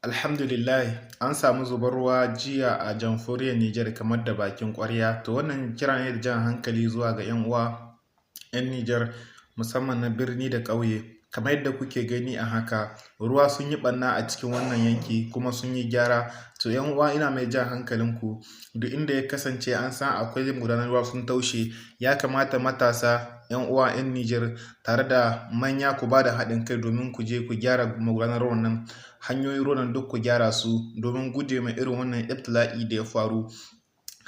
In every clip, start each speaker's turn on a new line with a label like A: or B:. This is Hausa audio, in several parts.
A: Alhamdulillah an samu zubar ruwa jiya a jamhuriyar Nijar kamar da bakin ƙwarya. To wannan kira ne da jan hankali zuwa ga 'yan uwa 'yan Nijar musamman na birni da ƙauye. Kamar yadda kuke gani a haka ruwa sun yi ɓanna a cikin wannan yanki kuma sun yi gyara. To 'yan uwa ina mai jan hankalinku duk inda ya kasance an san akwai magudanan ruwa sun taushe, ya kamata matasa 'yan uwa 'yan Nijar tare da manya ku ba da haɗin kai domin ku je ku gyara magudanar ruwan nan, hanyoyin ruwan duk ku gyara su domin guje ma irin wannan ibtila'i da ya faru.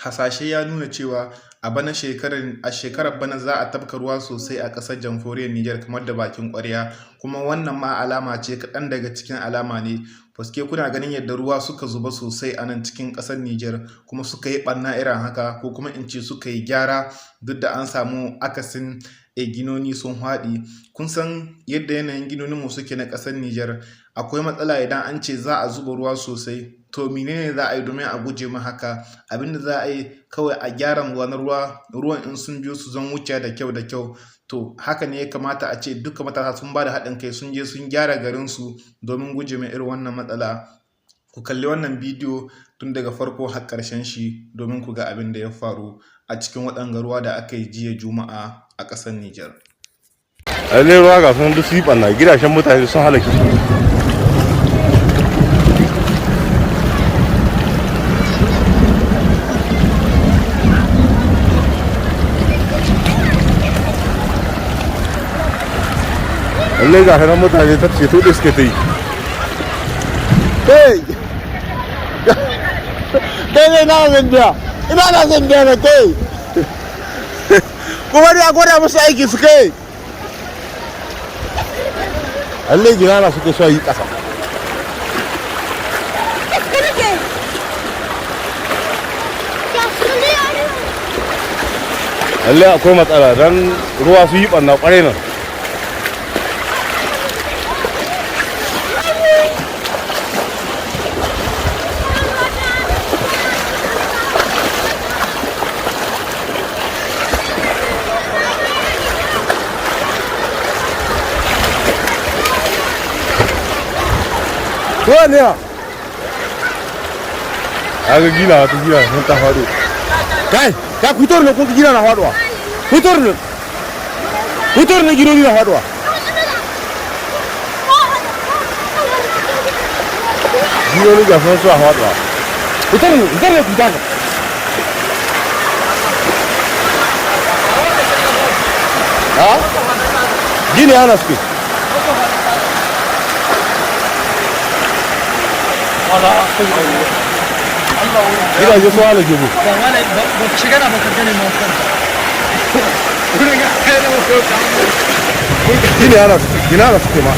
A: Hasashe ya nuna cewa a shekarar bana za a tafka ruwa sosai a ƙasar jamhuriyar Nijar kamar da bakin ƙwarya, kuma wannan ma alama ce kaɗan daga cikin alama ne. Faske kuna ganin yadda ruwa suka zuba sosai a nan cikin ƙasar Nijar kuma suka yi ɓanna irin haka, ko kuma in ce suka yi gyara duk da an samu akasin ginoni sun haɗi. Kun san yadda yanayin ginoninmu suke na ƙasar Nijar, akwai matsala idan an ce za a zuba ruwa sosai. To menene za a yi domin a guje ma haka? Abinda za a yi kawai a gyara magudanar ruwan in sun biyo su zan wuce da kyau da kyau. To haka ne ya kamata a ce duka matasa sun ba da haɗin kai sun je sun gyara garinsu domin guje ma irin wannan matsala. Ku kalli wannan bidiyo tun daga farko har ƙarshen shi domin ku ga abin da ya faru a cikin waɗanga ruwa da aka yi jiya Juma'a a ƙasar Nijar.
B: Lallai ruwa ga sun duk su yi ɓanna, gidajen mutane sun halake. Lallai ga hannun mutane ta ceto da suke ta yi.
C: Kai ne na zan biya, ina na zan biya na kai. Kuma ya gwada musu aiki su kai.
B: Lallai gina na suke so yi ƙasa. Lallai akwai matsala don ruwa su yi ɓanna ƙwarai nan.
C: Wani ya?
B: Aga gina wata gina sun ta faɗo.
C: Kai, ka fitar ne ko gina na faɗuwa? Fitar ne ginoni na faɗuwa.
B: Ginoni ga sun suwa faɗuwa.
C: Fitar ne fitar. Ha? Gini ana suke.
B: Gidaje sun halake mu. Gina ana suke ma.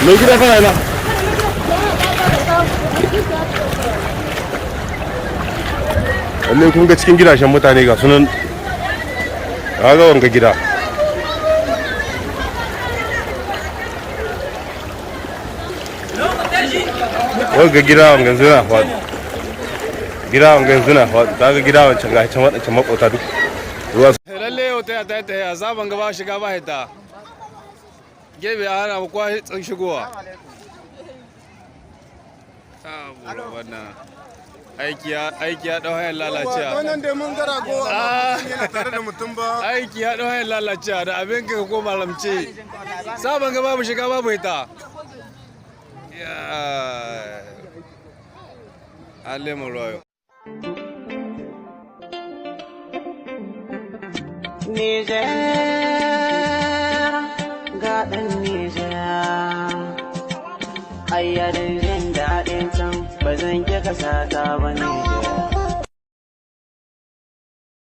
B: Mai gida kana yana? Lallai kun ga cikin gidajen mutane ga sunan ga wanga gida. Wanga gida wangan zuna faɗi. Gida wangan zuna faɗi. Ta ga gida wancan ga can waɗancan makota duk. Ruwa.
D: Lallai yau ta zaban gaba shiga ba hita. Gebe a hana kwa tsan shigowa. Wannan aiki ya dau hanyar lalacewa.
C: Wannan dai mun gara go yana tare da mutum ba.
D: Aiki ya dau hanyar lalacewa da abin ka ko malamce. Sabon gaba mu shiga babu ita. Ya Allah mu royo.
E: Nijar ga ɗan Nijar, ayyarin jin daɗin can ba zan ƙi ƙasa ta ba ne.